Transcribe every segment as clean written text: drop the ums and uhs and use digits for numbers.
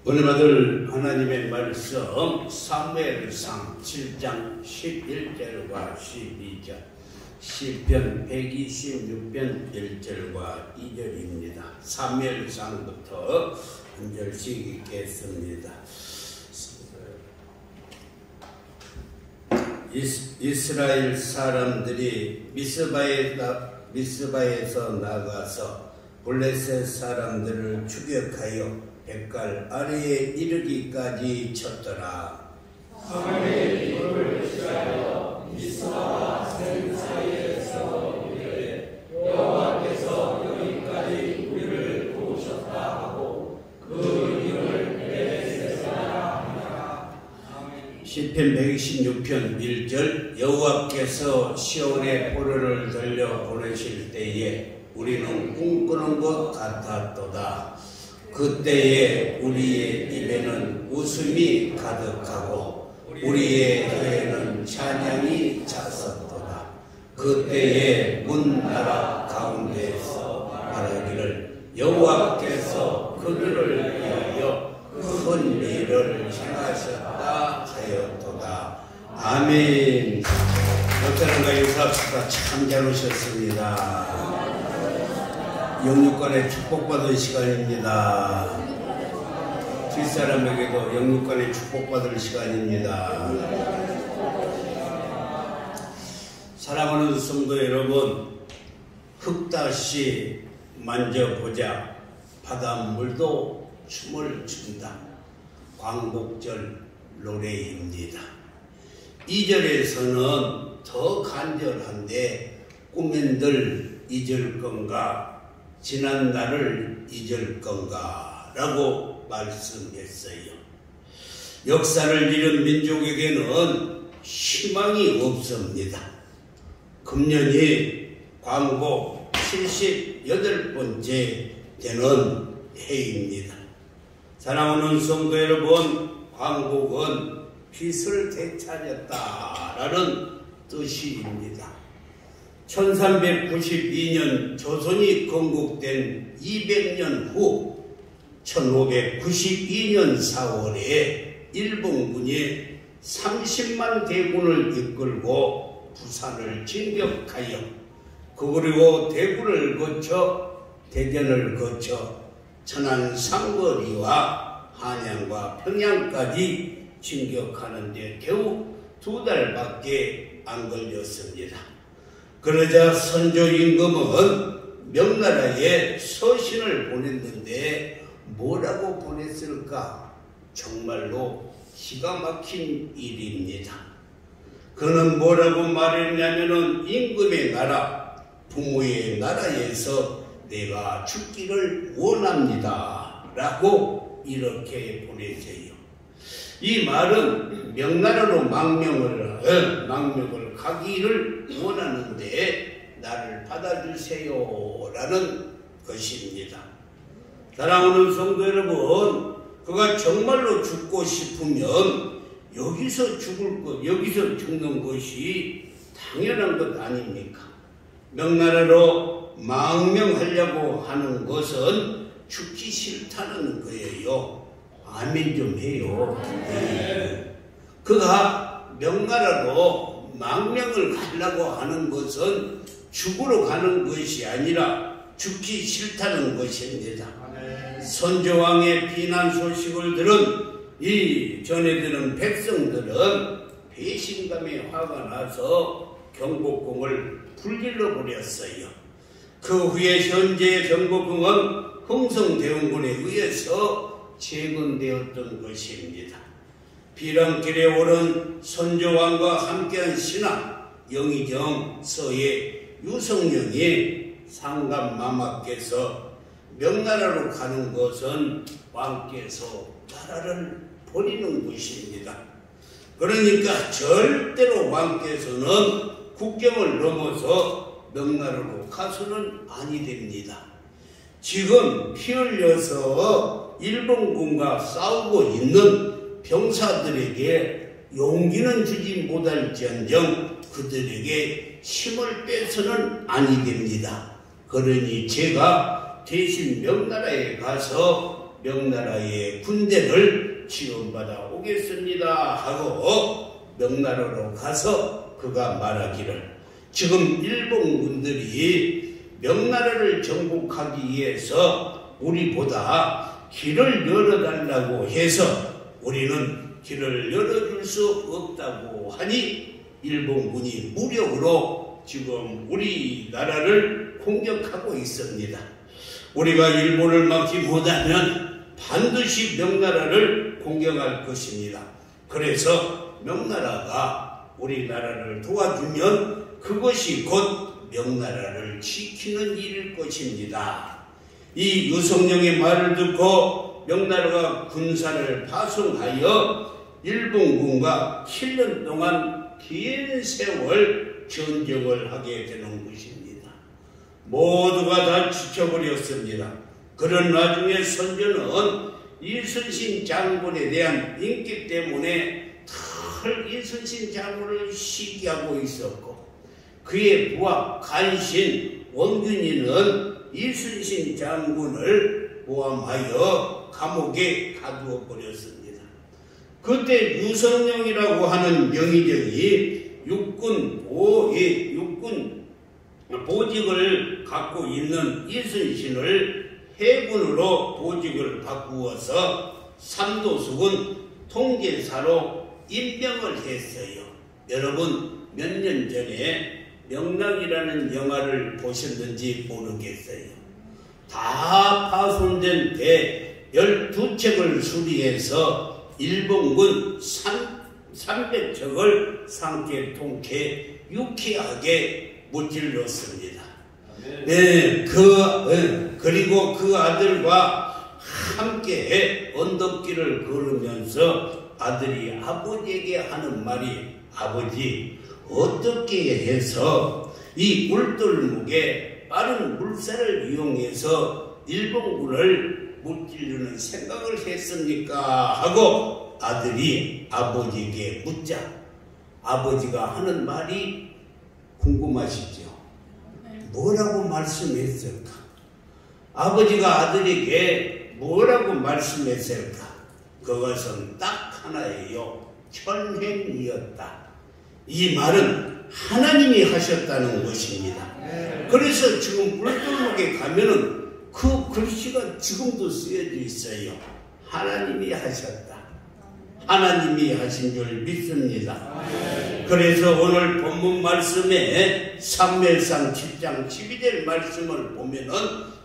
은혜 받을 하나님의 말씀 사무엘상 7장 11절과 12절 시편 126편 1절과 2절입니다. 사무엘상부터 한 절씩 읽겠습니다. 이스라엘 사람들이 미스바에서 나가서 블레셋 사람들을 추격하여 백갈 아래에 이르기까지 쳤더라. 사무엘이 이를 취하여 미스바와 센 사이에서 이르되 여호와께서 여기까지 우리를 도우셨다 하고 그 이름을 베레셋이라 하니라. 시편 126편 1절 여호와께서 시온에 보르를 들려 보내실 때에 우리는 꿈꾸는 것 같았도다. 그때에 우리의 입에는 웃음이 가득하고 우리의 혀에는 찬양이 찼었도다. 그때에 문 나라 가운데에서 말하기를 여호와께서 그들을 위하여 큰 일을 행하셨다 하였도다. 아멘. 역사랑과 인사합시다. 참 잘 오셨습니다. 영육간의 축복받을 시간입니다. 뒷사람에게도 영육간의 축복받을 시간입니다. 사랑하는 성도 여러분, 흙다시 만져보자 바닷물도 춤을 춘다. 광복절 노래입니다. 2절에서는 더 간절한데 꿈엔들 잊을 건가 지난 날을 잊을 건가 라고 말씀했어요. 역사를 잃은 민족에게는 희망이 없습니다. 금년이 광복 78번째 되는 해입니다. 사랑하는 성도 여러분, 광복은 빛을 되찾았다라는 뜻입니다. 1392년 조선이 건국된 200년 후 1592년 4월에 일본군이 30만 대군을 이끌고 부산을 진격하여 그리고 대구를 거쳐 대전을 거쳐 천안 삼거리와 한양과 평양까지 진격하는 데 겨우 2달밖에 안 걸렸습니다. 그러자 선조 임금은 명나라에 서신을 보냈는데 뭐라고 보냈을까? 정말로 기가 막힌 일입니다. 그는 뭐라고 말했냐면은 임금의 나라, 부모의 나라에서 내가 죽기를 원합니다 라고 이렇게 보내세요. 이 말은 명나라로 망명을 가기를 원하는데 나를 받아주세요 라는 것입니다. 사랑하는 성도 여러분, 그가 정말로 죽고 싶으면 여기서 죽는 것이 당연한 것 아닙니까? 명나라로 망명하려고 하는 것은 죽기 싫다는 거예요. 아멘 좀 해요. 네. 그가 명나라로 망명을 가려고 하는 것은 죽으러 가는 것이 아니라 죽기 싫다는 것입니다. 선조왕의 비난 소식을 들은 이 전해드는 백성들은 배신감에 화가 나서 경복궁을 불질러 버렸어요. 그 후에 현재 경복궁은 흥성대원군에 의해서 재건되었던 것입니다. 비랑길에 오른 선조왕과 함께한 신하 영의정 서예 유성령이 상감마마께서 명나라로 가는 것은 왕께서 나라를 버리는 것입니다. 그러니까 절대로 왕께서는 국경을 넘어서 명나라로 가서는 아니 됩니다. 지금 피 흘려서 일본군과 싸우고 있는 병사들에게 용기는 주지 못할지언정 그들에게 힘을 빼서는 아니 됩니다. 그러니 제가 대신 명나라에 가서 명나라의 군대를 지원받아 오겠습니다 하고 명나라로 가서 그가 말하기를, 지금 일본군들이 명나라를 정복하기 위해서 우리보다 길을 열어달라고 해서 우리는 길을 열어줄 수 없다고 하니 일본군이 무력으로 지금 우리나라를 공격하고 있습니다. 우리가 일본을 막지 못하면 반드시 명나라를 공격할 것입니다. 그래서 명나라가 우리나라를 도와주면 그것이 곧 명나라를 지키는 일일 것입니다. 이 유성룡의 말을 듣고 명나라가 군사를 파송하여 일본군과 7년 동안 긴 세월 전쟁을 하게 되는 것입니다. 모두가 다 지쳐버렸습니다. 그런 와중에 선조는 이순신 장군에 대한 인기 때문에 늘 이순신 장군을 시기하고 있었고, 그의 부하 간신 원균이는 이순신 장군을 모함하여 감옥에 가두어 버렸습니다. 그때 유성룡이라고 하는 명의정이 육군 보직을 갖고 있는 이순신을 해군으로 보직을 바꾸어서 삼도수군 통제사로 임명을 했어요. 여러분, 몇 년 전에 명랑이라는 영화를 보셨는지 모르겠어요. 다 파손된 배 12척을 수리해서 일본군 300척을 상계 통쾌 유쾌하게 무찔렀습니다. 네, 그리고 그 아들과 함께 언덕길을 걸으면서 아들이 아버지에게 하는 말이, 아버지, 어떻게 해서 이 울돌목에 빠른 물살을 이용해서 일본군을 무찌르는 생각을 했습니까? 하고 아들이 아버지에게 묻자 아버지가 하는 말이 궁금하시죠? 뭐라고 말씀했을까? 아버지가 아들에게 뭐라고 말씀했을까? 그것은 딱 하나예요. 천행이었다. 이 말은 하나님이 하셨다는 것입니다. 그래서 지금 울돌목에 가면은 그 글씨가 지금도 쓰여져 있어요. 하나님이 하셨다. 하나님이 하신 줄 믿습니다. 그래서 오늘 본문 말씀에 사무엘상 7장 12절 말씀을 보면은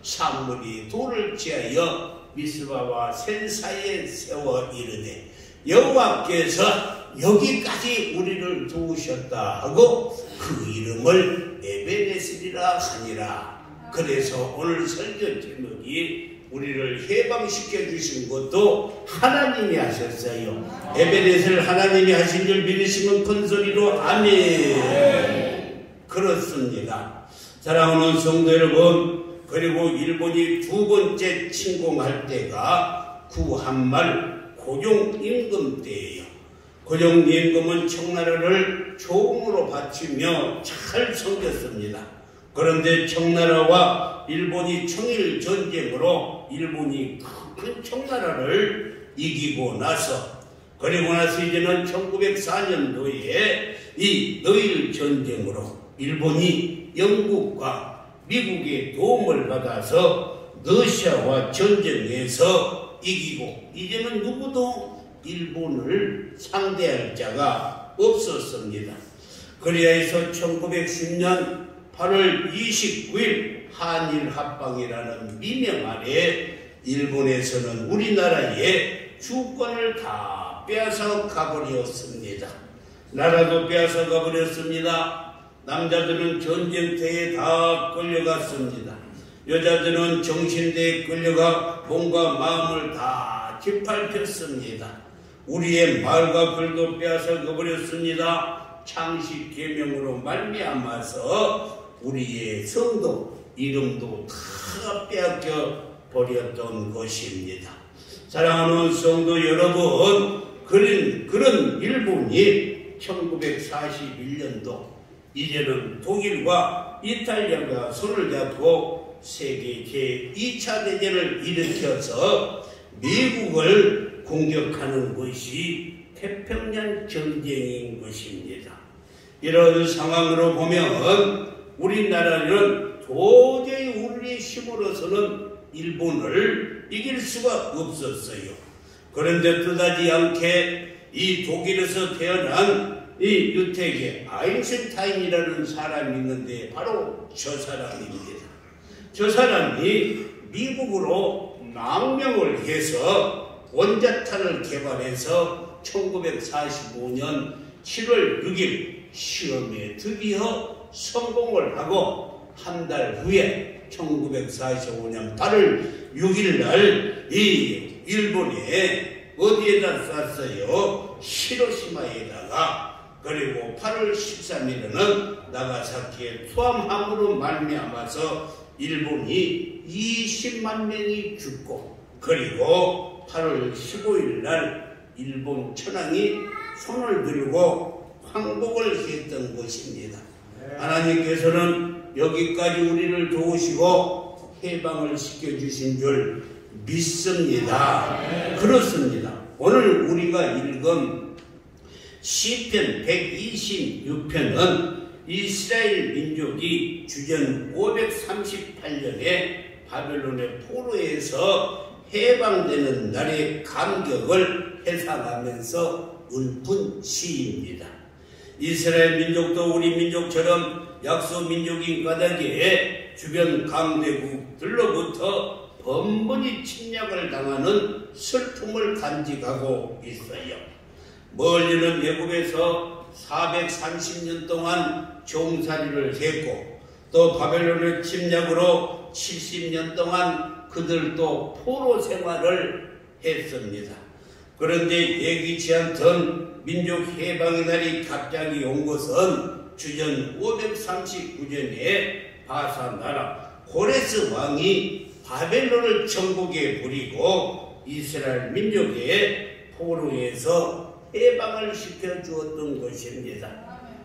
사무엘이 돌을 취하여 미스바와 센 사이에 세워 이르되 여호와께서 여기까지 우리를 도우셨다 하고 그 이름을 에베네셀이라 하니라. 그래서 오늘 설교 제목이 우리를 해방시켜 주신 것도 하나님이 하셨어요. 에베네셀 하나님이 하신 줄 믿으시면 큰 소리로 아멘. 그렇습니다. 사랑하는 성도 여러분, 그리고 일본이 두 번째 침공할 때가 구한말 고종임금 때예요. 고종임금은 청나라를 조공으로 바치며 잘 섬겼습니다. 그런데 청나라와 일본이 청일 전쟁으로 일본이 큰 청나라를 이기고 나서, 그리고 나서 이제는 1904년도에 이 너일 전쟁으로 일본이 영국과 미국의 도움을 받아서 러시아와 전쟁에서 이기고 이제는 누구도 일본을 상대할 자가 없었습니다. 그리하여서 1910년 8월 29일 한일합방이라는 미명 아래 일본에서는 우리나라의 주권을 다 빼앗아 가버렸습니다. 나라도 빼앗아 가버렸습니다. 남자들은 전쟁터에 다 끌려갔습니다. 여자들은 정신대에 끌려가 몸과 마음을 다 짓밟혔습니다. 우리의 말과 글도 빼앗아 가버렸습니다. 창시 계명으로 말미암아서 우리의 성도, 이름도 다 빼앗겨 버렸던 것입니다. 사랑하는 성도 여러분, 그런 일본이 1941년도 이제는 독일과 이탈리아가 손을 잡고 세계 제2차 대전을 일으켜서 미국을 공격하는 것이 태평양 전쟁인 것입니다. 이런 상황으로 보면 우리나라는 도저히 우리의 힘으로서는 일본을 이길 수가 없었어요. 그런데 뜻하지 않게 이 독일에서 태어난 이 유태계 아인슈타인이라는 사람이 있는데 바로 저 사람입니다. 저 사람이 미국으로 망명을 해서 원자탄을 개발해서 1945년 7월 6일 시험에 드디어 성공을 하고 한 달 후에 1945년 8월 6일 날 이 일본에 어디에다 쐈어요? 히로시마에다가. 그리고 8월 13일에는 나가사키에 투함함으로 말미암아서 일본이 20만 명이 죽고, 그리고 8월 15일 날 일본 천황이 손을 들고 항복을 했던 것입니다. 하나님께서는 여기까지 우리를 도우시고 해방을 시켜주신 줄 믿습니다. 그렇습니다. 오늘 우리가 읽은 시편 126편은 이스라엘 민족이 주전 538년에 바벨론의 포로에서 해방되는 날의 감격을 회상하면서 읊은 시입니다. 이스라엘 민족도 우리 민족처럼 약소 민족인 까닭에 주변 강대국들로부터 번번이 침략을 당하는 슬픔을 간직하고 있어요. 멀리는 애굽에서 430년 동안 종살이를 했고, 또 바벨론의 침략으로 70년 동안 그들도 포로 생활을 했습니다. 그런데 예기치 않던 민족 해방의 날이 갑자기 온 것은 주전 539년에 바사 나라 고레스 왕이 바벨론을 정복에 부리고 이스라엘 민족의 포로에서 해방을 시켜주었던 것입니다.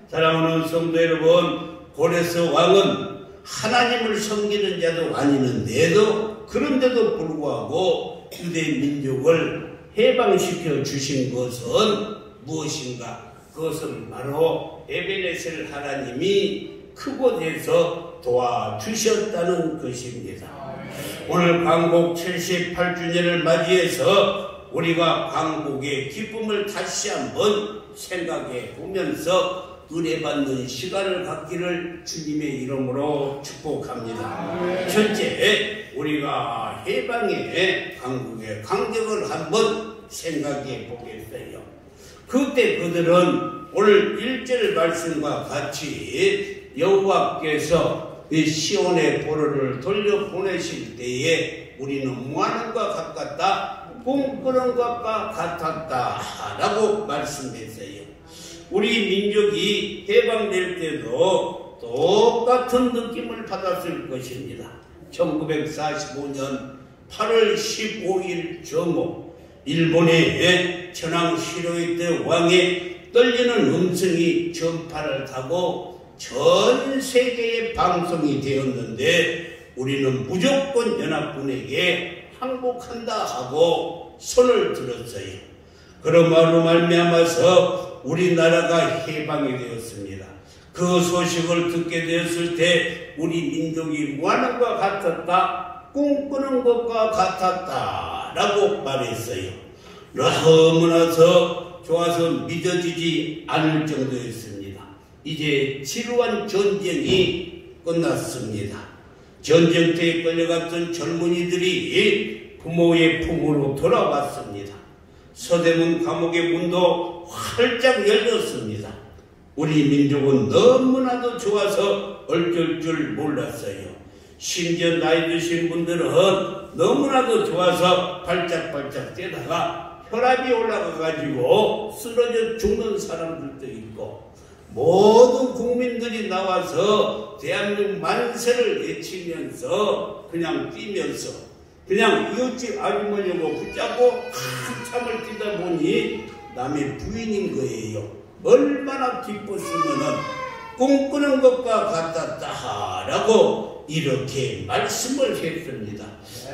사랑하는 성도 여러분, 고레스 왕은 하나님을 섬기는 자도 아니는데도, 그런데도 불구하고 유대 민족을 해방시켜 주신 것은 무엇인가? 그것은 바로 에베네셀 하나님이 그곳에서 도와주셨다는 것입니다. 오늘 광복 78주년을 맞이해서 우리가 광복의 기쁨을 다시 한번 생각해 보면서 은혜 받는 시간을 갖기를 주님의 이름으로 축복합니다. 첫째, 우리가 해방의 광복의 간격을 한번 생각해 보겠어요. 그때 그들은 오늘 1절 말씀과 같이 여호와께서 이 시온의 포로를 돌려보내실 때에 우리는 무하는 것 같았다, 꿈꾸는 것과 같았다 라고 말씀했어요. 우리 민족이 해방될 때도 똑같은 느낌을 받았을 것입니다. 1945년 8월 15일 정오, 일본의 천황 히로히토 왕의 떨리는 음성이 전파를 타고 전 세계에 방송이 되었는데, 우리는 무조건 연합군에게 항복한다 하고 손을 들었어요. 그러므로 말미암아서 우리나라가 해방이 되었습니다. 그 소식을 듣게 되었을 때 우리 민족이 무하는 것 같았다, 꿈꾸는 것과 같았다 라고 말했어요. 너무나서 좋아서 믿어지지 않을 정도였습니다. 이제 지루한 전쟁이 끝났습니다. 전쟁터에 끌려갔던 젊은이들이 부모의 품으로 돌아왔습니다. 서대문 감옥의 문도 활짝 열렸습니다. 우리 민족은 너무나도 좋아서 어쩔 줄 몰랐어요. 심지어 나이 드신 분들은 너무나도 좋아서 발짝발짝 뛰다가 혈압이 올라가가지고 쓰러져 죽는 사람들도 있고, 모든 국민들이 나와서 대한민국 만세를 외치면서 그냥 뛰면서 그냥 이웃집 아주머니하고 붙잡고 한참을 뛰다 보니 남의 부인인 거예요. 얼마나 기뻤으면은 꿈꾸는 것과 같았다 라고 이렇게 말씀을 했습니다.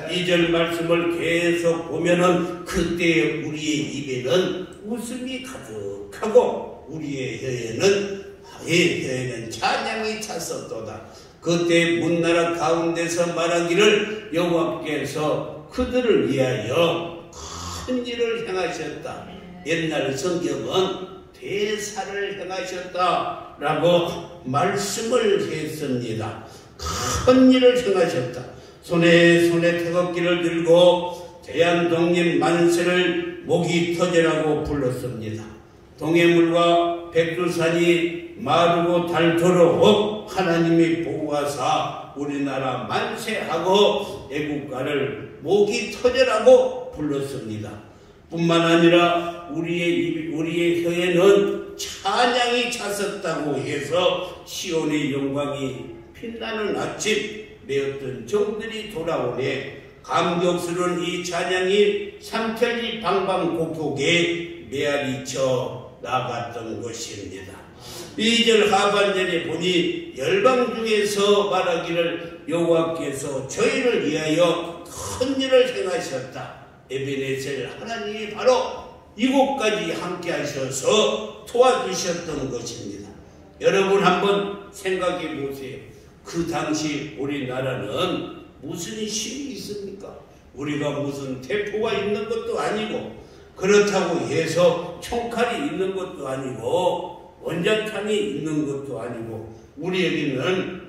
2절 말씀을 계속 보면은 그때 우리의 입에는 웃음이 가득하고 우리의 혀에는 찬양이 찼었도다. 그때 문나라 가운데서 말하기를 여호와께서 그들을 위하여 큰 일을 행하셨다. 옛날 성경은 대사를 행하셨다라고 말씀을 했습니다. 큰 일을 행하셨다. 손에 태극기를 들고 대한독립 만세를 목이 터져라고 불렀습니다. 동해물과 백두산이 마르고 닳도록 하나님이 보호하사 우리나라 만세하고 애국가를 목이 터져라고 불렀습니다. 뿐만 아니라 우리의 혀에는 찬양이 찼었다고 해서 시온의 영광이 빛나는 아침 메었던 종들이 돌아오네 감격스러운 이 찬양이 삼천리 방방곡곡에 메아리쳐 나갔던 것입니다. 2절 하반절에 보니 열방 중에서 말하기를 여호와께서 저희를 위하여 큰 일을 행하셨다. 에베네셀 하나님이 바로 이곳까지 함께 하셔서 도와주셨던 것입니다. 여러분 한번 생각해 보세요. 그 당시 우리나라는 무슨 힘이 있습니까? 우리가 무슨 대포가 있는 것도 아니고 그렇다고 해서 총칼이 있는 것도 아니고 원자탄이 있는 것도 아니고 우리에게는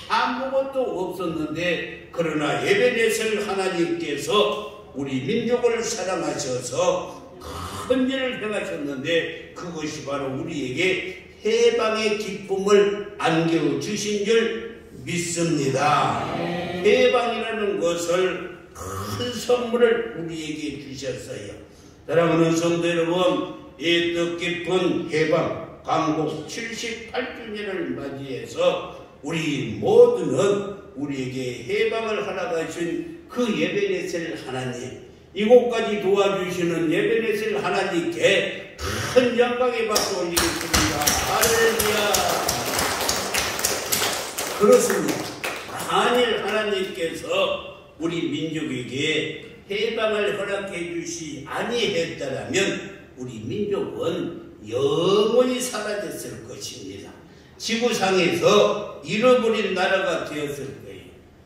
아무것도 없었는데 그러나 에베네셀 하나님께서 우리 민족을 사랑하셔서 큰 일을 행하셨는데 그것이 바로 우리에게 해방의 기쁨을 안겨주신 줄 믿습니다. 해방이라는 것을 큰 선물을 우리에게 주셨어요. 사랑하는 성도 여러분, 이 뜻깊은 해방 광복 78주년을 맞이해서 우리 모두는 우리에게 해방을 하나가신 그 에베네셀 하나님, 이곳까지 도와주시는 에베네셀 하나님께 큰 영광의 박수 올리겠습니다. 할렐루야. 그렇습니다. 만일 하나님께서 우리 민족에게 해방을 허락해 주시 아니했다라면 우리 민족은 영원히 사라졌을 것입니다. 지구상에서 잃어버린 나라가 되었을 거예요.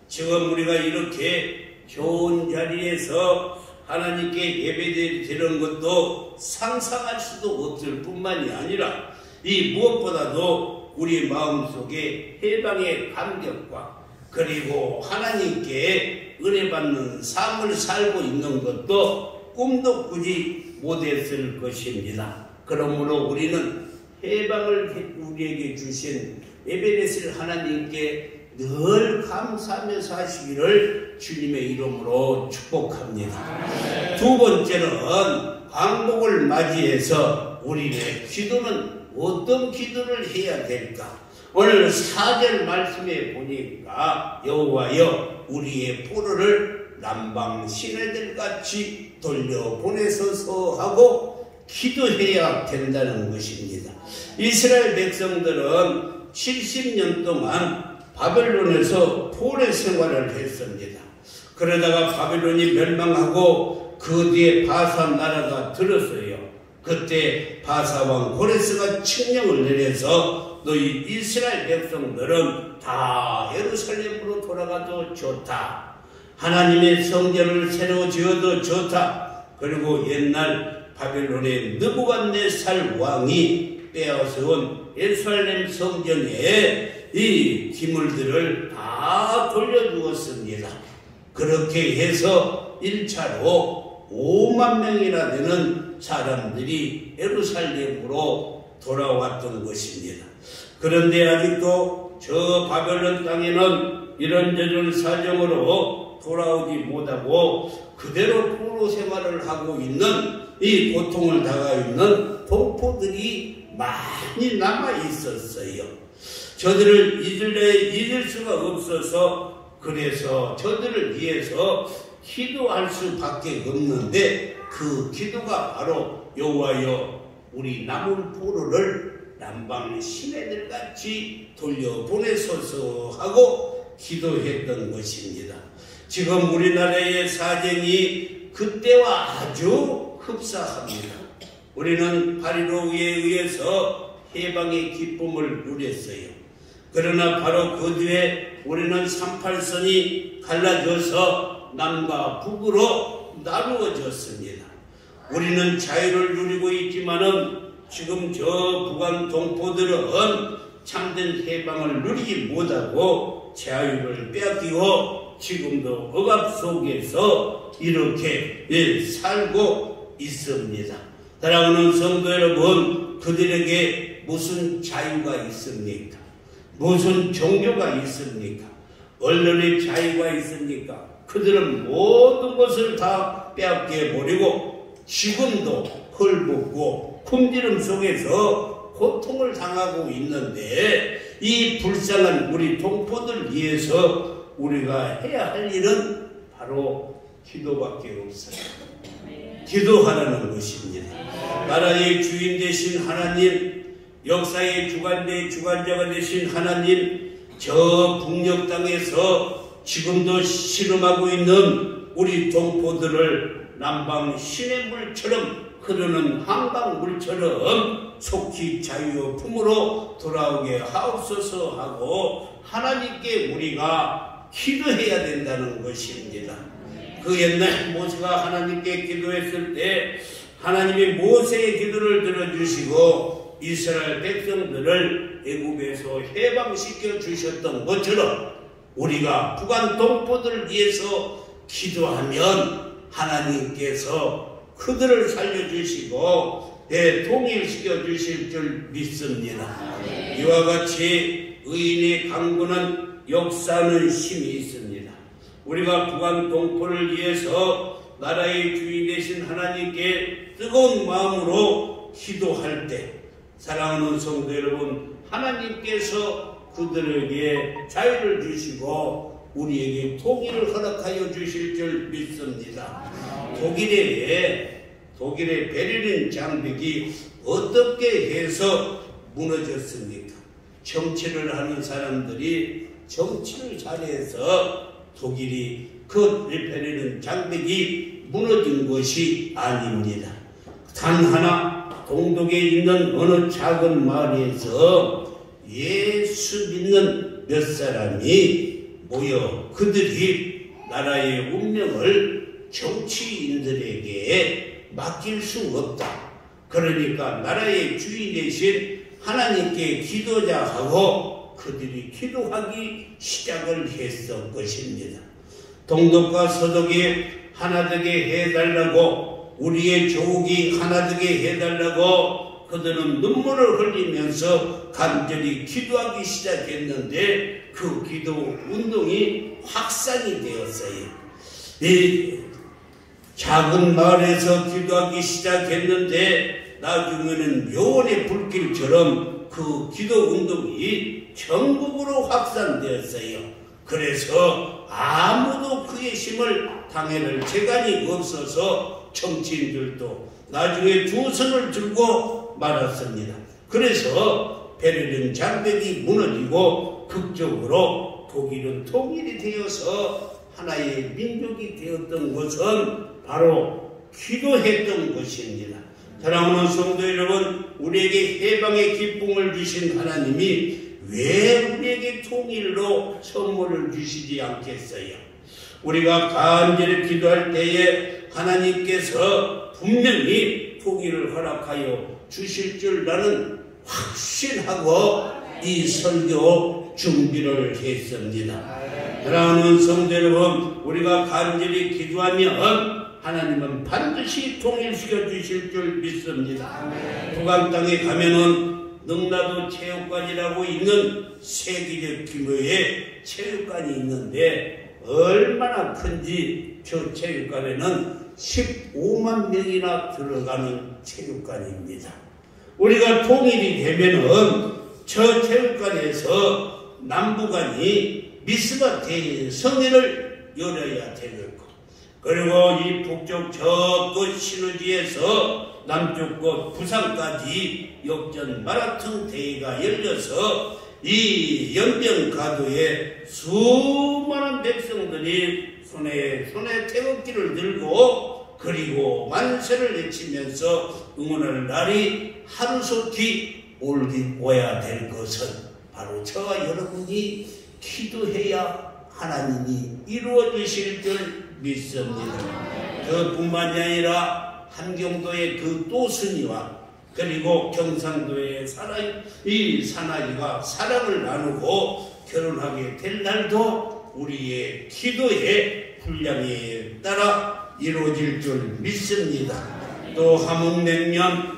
지금 우리가 이렇게 좋은 자리에서 하나님께 예배드리는 것도 상상할 수도 없을 뿐만이 아니라 이 무엇보다도 우리 마음속에 해방의 감격과 그리고 하나님께 은혜 받는 삶을 살고 있는 것도 꿈도 꾸지 못했을 것입니다. 그러므로 우리는 해방을 우리에게 주신 에베네셀 하나님께 늘 감사하며 사시기를 주님의 이름으로 축복합니다. 두 번째는 광복을 맞이해서 우리의 기도는 어떤 기도를 해야 될까? 오늘 4절 말씀에 보니까 여호와여 우리의 포로를 남방 시내들같이 돌려보내소서 하고 기도해야 된다는 것입니다. 이스라엘 백성들은 70년 동안 바벨론에서 포로 생활을 했습니다. 그러다가 바벨론이 멸망하고 그 뒤에 바사 나라가 들었어요. 그때 바사왕 고레스가 칙령을 내려서 너희 이스라엘 백성들은 다 예루살렘으로 돌아가도 좋다. 하나님의 성전을 새로 지어도 좋다. 그리고 옛날 바벨론의 느부갓네살 왕이 빼앗아온 예루살렘 성전에 이 기물들을 다 돌려주었습니다. 그렇게 해서 1차로 5만 명이나 되는 사람들이 예루살렘으로 돌아왔던 것입니다. 그런데 아직도 저 바벨론 땅에는 이런저런 사정으로 돌아오지 못하고 그대로 포로 생활을 하고 있는 이 고통을 당하고 있는 동포들이 많이 남아 있었어요. 저들을 잊을 수가 없어서 그래서 저들을 위해서 기도할 수밖에 없는데 그 기도가 바로 여호와여 우리 남은 포로를 남방 시내들같이 돌려보내소서 하고 기도했던 것입니다. 지금 우리나라의 사정이 그때와 아주 흡사합니다. 우리는 8.15에 의해서 해방의 기쁨을 누렸어요. 그러나 바로 그 뒤에 우리는 38선이 갈라져서 남과 북으로 나누어졌습니다. 우리는 자유를 누리고 있지만은 지금 저 북한 동포들은 참된 해방을 누리지 못하고 자유를 빼앗기고 지금도 억압 속에서 이렇게 살고 있습니다. 사랑하는 성도 여러분, 그들에게 무슨 자유가 있습니까? 무슨 종교가 있습니까? 언론의 자유가 있습니까? 그들은 모든 것을 다 빼앗겨 버리고 지금도 헐벗고 품지름 속에서 고통을 당하고 있는데, 이 불쌍한 우리 동포들 위해서 우리가 해야 할 일은 바로 기도밖에 없어요. 기도하라는 것입니다. 나라의 주인 되신 하나님, 역사의 주관자가 되신 하나님, 저 북녘 땅에서 지금도 씨름하고 있는 우리 동포들을 남방 시냇물처럼 흐르는 한강물처럼 속히 자유의 품으로 돌아오게 하옵소서 하고 하나님께 우리가 기도해야 된다는 것입니다. 그 옛날 모세가 하나님께 기도했을 때 하나님이 모세의 기도를 들어주시고 이스라엘 백성들을 애굽에서 해방시켜 주셨던 것처럼 우리가 북한 동포들을 위해서 기도하면 하나님께서 그들을 살려주시고 통일시켜 주실 줄 믿습니다. 이와 같이 의인의 강구는 역사하는 힘이 있습니다. 우리가 북한 동포를 위해서 나라의 주인 되신 하나님께 뜨거운 마음으로 기도할 때, 사랑하는 성도 여러분, 하나님께서 그들에게 자유를 주시고 우리에게 통일을 허락하여 주실 줄 믿습니다. 독일의 베를린 장벽이 어떻게 해서 무너졌습니까? 정치를 하는 사람들이 정치를 잘해서 독일이 그 베를린 장벽이 무너진 것이 아닙니다. 단 하나 동독에 있는 어느 작은 마을에서 예수 믿는 몇 사람이 모여 그들이 나라의 운명을 정치인들에게 맡길 수 없다. 그러니까 나라의 주인 대신 하나님께 기도자 하고 그들이 기도하기 시작을 했을 것입니다. 동독과 서독이 하나 되게 해달라고, 우리의 조국이 하나 되게 해달라고 그들은 눈물을 흘리면서 간절히 기도하기 시작했는데 그 기도 운동이 확산이 되었어요. 이 작은 마을에서 기도하기 시작했는데 나중에는 요원의 불길처럼 그 기도 운동이 전국으로 확산되었어요. 그래서 아무도 그의 힘을 당해낼 재간이 없어서 정치인들도 나중에 두 손을 들고 말았습니다. 그래서 베를린 장벽이 무너지고 극적으로 독일은 통일이 되어서 하나의 민족이 되었던 것은 바로 기도했던 것입니다. 사랑하는 성도 여러분, 우리에게 해방의 기쁨을 주신 하나님이 왜 우리에게 통일로 선물을 주시지 않겠어요? 우리가 간절히 기도할 때에 하나님께서 분명히 통일을 허락하여 주실 줄 나는 확신하고 이 설교 준비를 했습니다. 사랑하는 성도 여러분, 우리가 간절히 기도하면 하나님은 반드시 통일시켜 주실 줄 믿습니다. 북한 땅에 가면은 능라도 체육관이라고 있는 세계적 규모의 체육관이 있는데 얼마나 큰지 저 체육관에는 15만 명이나 들어가는 체육관입니다. 우리가 통일이 되면은 저 체육관에서 남북한이 미스바 대성회를 열어야 되겠고, 그리고 이 북쪽 저 끝 신우지에서 남쪽 끝 부산까지 역전 마라톤 대회가 열려서 이 연병가도에 수많은 백성들이 손에 태극기를 들고 그리고 만세를 외치면서 응원할 날이 하루속히 오야 될 것은 바로 저와 여러분이 기도해야 하나님이 이루어 주실 줄 믿습니다. 그뿐만이 아니라 한경도의 그 또순이와 그리고 경상도의 이 사나이가 사랑을 나누고 결혼하게 될 날도 우리의 기도의 분량에 따라 이루어질 줄 믿습니다. 또 함흥냉면,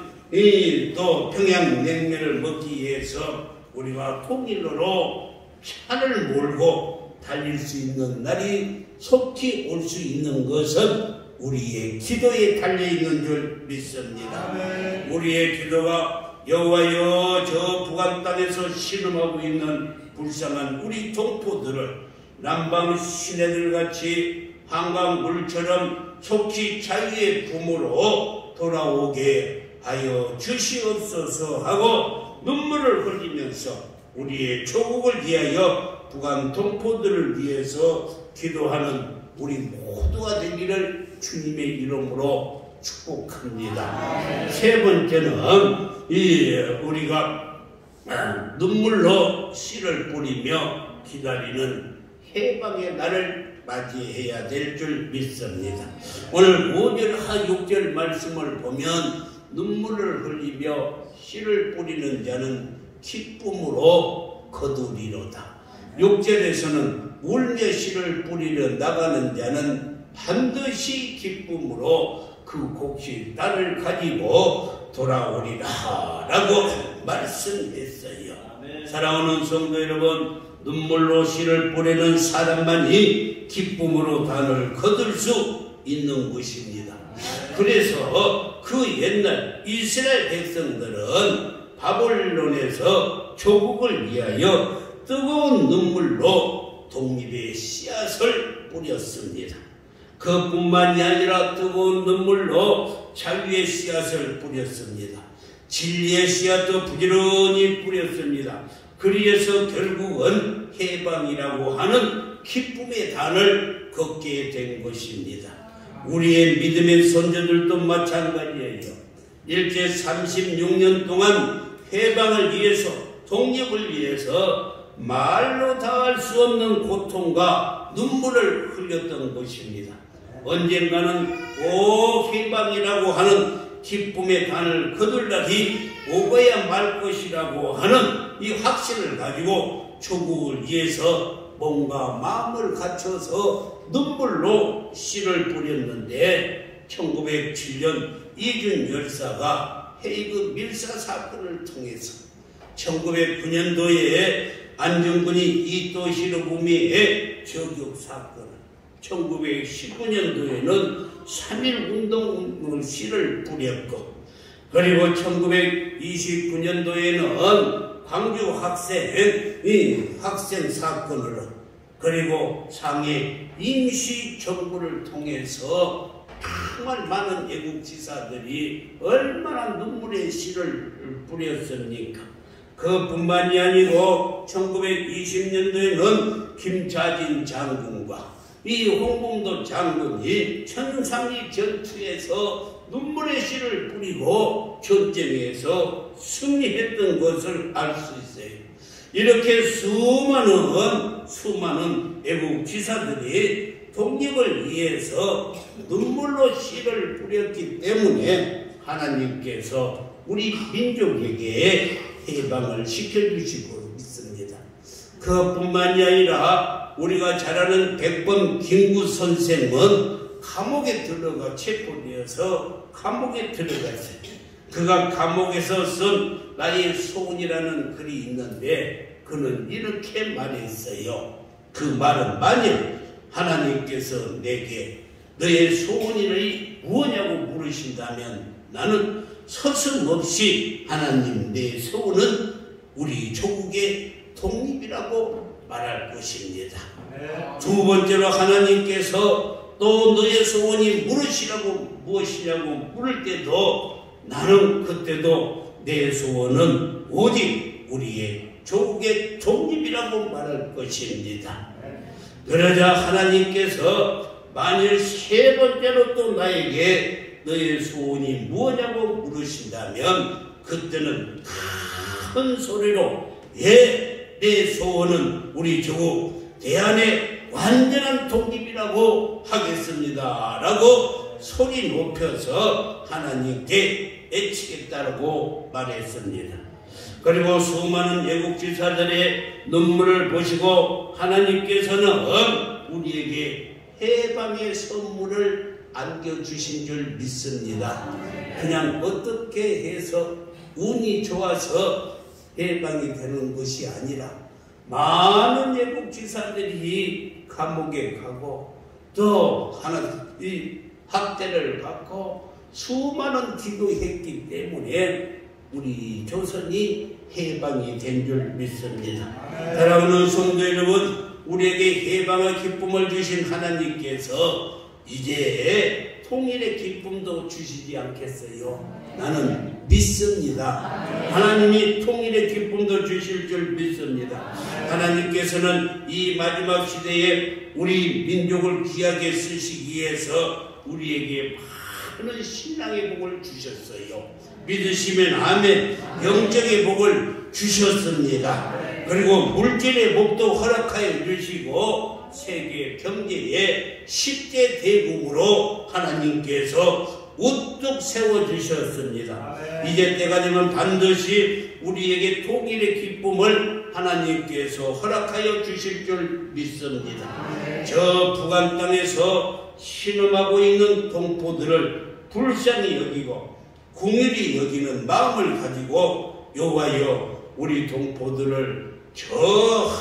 또 평양냉면을 먹기 위해서 우리가 통일로로 차를 몰고 달릴 수 있는 날이 속히 올 수 있는 것은 우리의 기도에 달려있는 줄 믿습니다. 우리의 기도가 여호와여 저 북한 땅에서 신음하고 있는 불쌍한 우리 동포들을 남방 시내들같이 한강 물처럼 속히 자유의 품으로 돌아오게 하여 주시옵소서 하고 눈물을 흘리면서 우리의 조국을 위하여 북한 동포들을 위해서 기도하는 우리 모두가 되기를 주님의 이름으로 축복합니다. 세 번째는 우리가 눈물로 씨를 뿌리며 기다리는 해방의 날을 맞이해야 될 줄 믿습니다. 오늘 5절하 6절 말씀을 보면 눈물을 흘리며 씨를 뿌리는 자는 기쁨으로 거두리로다. 6절에서는 울며 씨를 뿌리러 나가는 자는 반드시 기쁨으로 그 곡식 딸을 가지고 돌아오리라 라고 말씀했어요. 사랑하는 성도 여러분, 눈물로 씨를 뿌리는 사람만이 기쁨으로 단을 거둘 수 있는 것입니다. 그래서 그 옛날 이스라엘 백성들은 바벨론에서 조국을 위하여 뜨거운 눈물로 독립의 씨앗을 뿌렸습니다. 그뿐만이 아니라 뜨거운 눈물로 자유의 씨앗을 뿌렸습니다. 진리의 씨앗도 부지런히 뿌렸습니다. 그리해서 결국은 해방이라고 하는 기쁨의 단을 걷게 된 것입니다. 우리의 믿음의 선조들도 마찬가지예요. 일제 36년 동안 해방을 위해서, 독립을 위해서 말로 다할 수 없는 고통과 눈물을 흘렸던 것입니다. 언젠가는 꼭 해방이라고 하는 기쁨의 단을 거둘 날이 오고야 말 것이라고 하는 이 확신을 가지고 조국을 위해서 뭔가 마음을 갖춰서 눈물로 씨를 뿌렸는데 1907년 이준 열사가 헤이그 밀사 사건을 통해서 1909년도에 안중근이 이토 히로부미의 저격 사건을, 1919년도에는 3.1운동을 씨를 뿌렸고, 그리고 1929년도에는 광주 학생 사건으로, 그리고 상해 임시정부를 통해서 정말 많은 애국지사들이 얼마나 눈물의 씨를 뿌렸습니까? 그뿐만이 아니고 1920년도에는 김자진 장군과 이 홍범도 장군이 천상리 전투에서 눈물의 씨를 뿌리고 전쟁에서 승리했던 것을 알 수 있어요. 이렇게 수많은 애국지사들이 독립을 위해서 눈물로 씨를 뿌렸기 때문에 하나님께서 우리 민족에게 해방을 시켜주시고 있습니다. 그뿐만이 아니라 우리가 잘 아는 백범 김구 선생은 감옥에 들어가 체포되어서 감옥에 들어갔어요. 그가 감옥에서 쓴 나의 소원이라는 글이 있는데 그는 이렇게 말했어요. 그 말은 만일 하나님께서 내게 너의 소원이 무엇냐고 물으신다면 나는 서슴없이 하나님 내 소원은 우리 조국의 독립이라고 말할 것입니다. 두 번째로 하나님께서 또 너의 소원이 무엇이냐고 물을 때도 나는 그때도 내 소원은 오직 우리의 조국의 독립이라고 말할 것입니다. 그러자 하나님께서 만일 세 번째로 또 나에게 너의 소원이 무엇냐고 물으신다면 그때는 큰 소리로 내 소원은 우리 조국 대한의 완전한 독립이라고 하겠습니다 라고 소리 높여서 하나님께 애치겠다고 말했습니다. 그리고 수많은 애국지사들의 눈물을 보시고 하나님께서는 우리에게 해방의 선물을 안겨주신 줄 믿습니다. 그냥 어떻게 해서 운이 좋아서 해방이 되는 것이 아니라 많은 애국지사들이 감옥에 가고 또 이 학대를 받고 수많은 기도했기 때문에 우리 조선이 해방이 된 줄 믿습니다. 사랑하는 성도 여러분, 우리에게 해방의 기쁨을 주신 하나님께서 이제 통일의 기쁨도 주시지 않겠어요? 나는 믿습니다. 하나님이 통일의 기쁨도 주실 줄 믿습니다. 하나님께서는 이 마지막 시대에 우리 민족을 귀하게 쓰시기 위해서 우리에게 많은 신앙의 복을 주셨어요. 믿으시면 아멘. 영적의 복을 주셨습니다. 그리고 물질의 복도 허락하여 주시고 세계 경제의 10대 대국으로 하나님께서 우뚝 세워주셨습니다. 이제 때가 되면 반드시 우리에게 통일의 기쁨을 하나님께서 허락하여 주실 줄 믿습니다. 저 북한 땅에서 신음하고 있는 동포들을 불쌍히 여기고 궁휼히 여기는 마음을 가지고 여호와여 우리 동포들을 저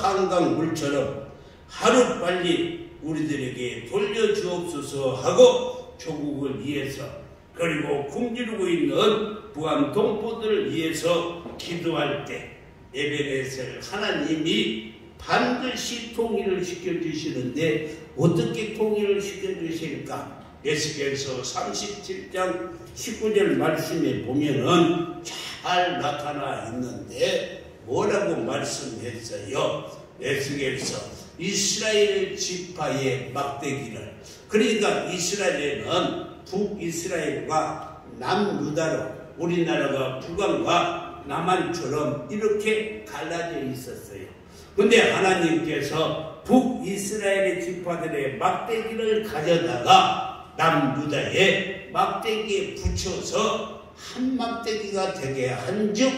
한강 물처럼 하루빨리 우리들에게 돌려주옵소서 하고 조국을 위해서 그리고 굶주리고 있는 북한 동포들을 위해서 기도할 때 에베네셀 하나님이 반드시 통일을 시켜주시는데 어떻게 통일을 시켜주실까? 에스겔서 37장 19절 말씀에 보면은 잘 나타나 있는데 뭐라고 말씀했어요? 에스겔서 이스라엘 지파의 막대기를, 그러니까 이스라엘은 북이스라엘과 남유다로 우리나라가 북한과 남한처럼 이렇게 갈라져 있었어요. 근데 하나님께서 북이스라엘의 지파들의 막대기를 가져다가 남유다의 막대기에 붙여서 한 막대기가 되게 한즉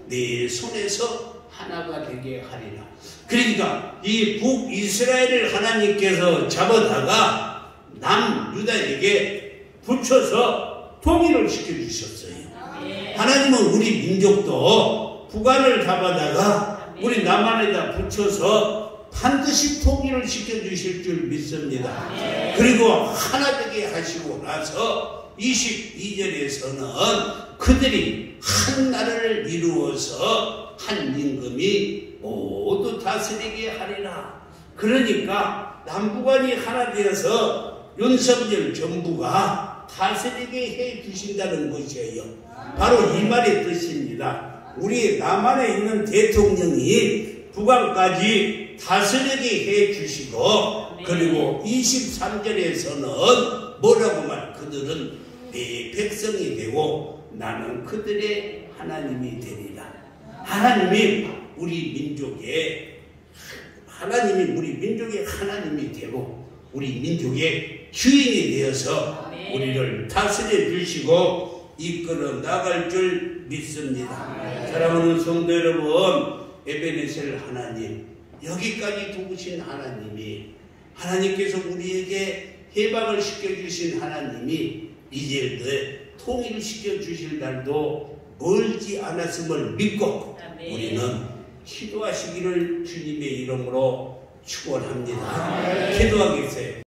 네 손에서 하나가 되게 하리라. 그러니까 이 북이스라엘을 하나님께서 잡아다가 남유다에게 붙여서 통일을 시켜주셨어요. 하나님은 우리 민족도 북한을 잡아다가 우리 남한에다 붙여서 반드시 통일을 시켜주실 줄 믿습니다. 그리고 하나 되게 하시고 나서 22절에서는 그들이 한 나라를 이루어서 한 임금이 모두 다스리게 하리라. 그러니까 남북한이 하나 되어서 윤석열 정부가 다스리게 해 주신다는 것이에요. 바로 이 말의 뜻입니다. 우리 남한에 있는 대통령이 북한까지 다스리게 해 주시고 그리고 23절에서는 뭐라고 말? 그들은 내 백성이 되고 나는 그들의 하나님이 되리라. 하나님이 우리 민족의 하나님이 되고 우리 민족의 주인이 되어서 우리를 다스려 주시고 이끌어 나갈 줄 믿습니다. 사랑하는 성도 여러분, 에베네셀 하나님, 여기까지 두신 하나님께서 우리에게 해방을 시켜주신 하나님이 이제 통일시켜 주실 날도 멀지 않았음을 믿고 우리는 기도하시기를 주님의 이름으로 축원합니다. 기도하겠어요.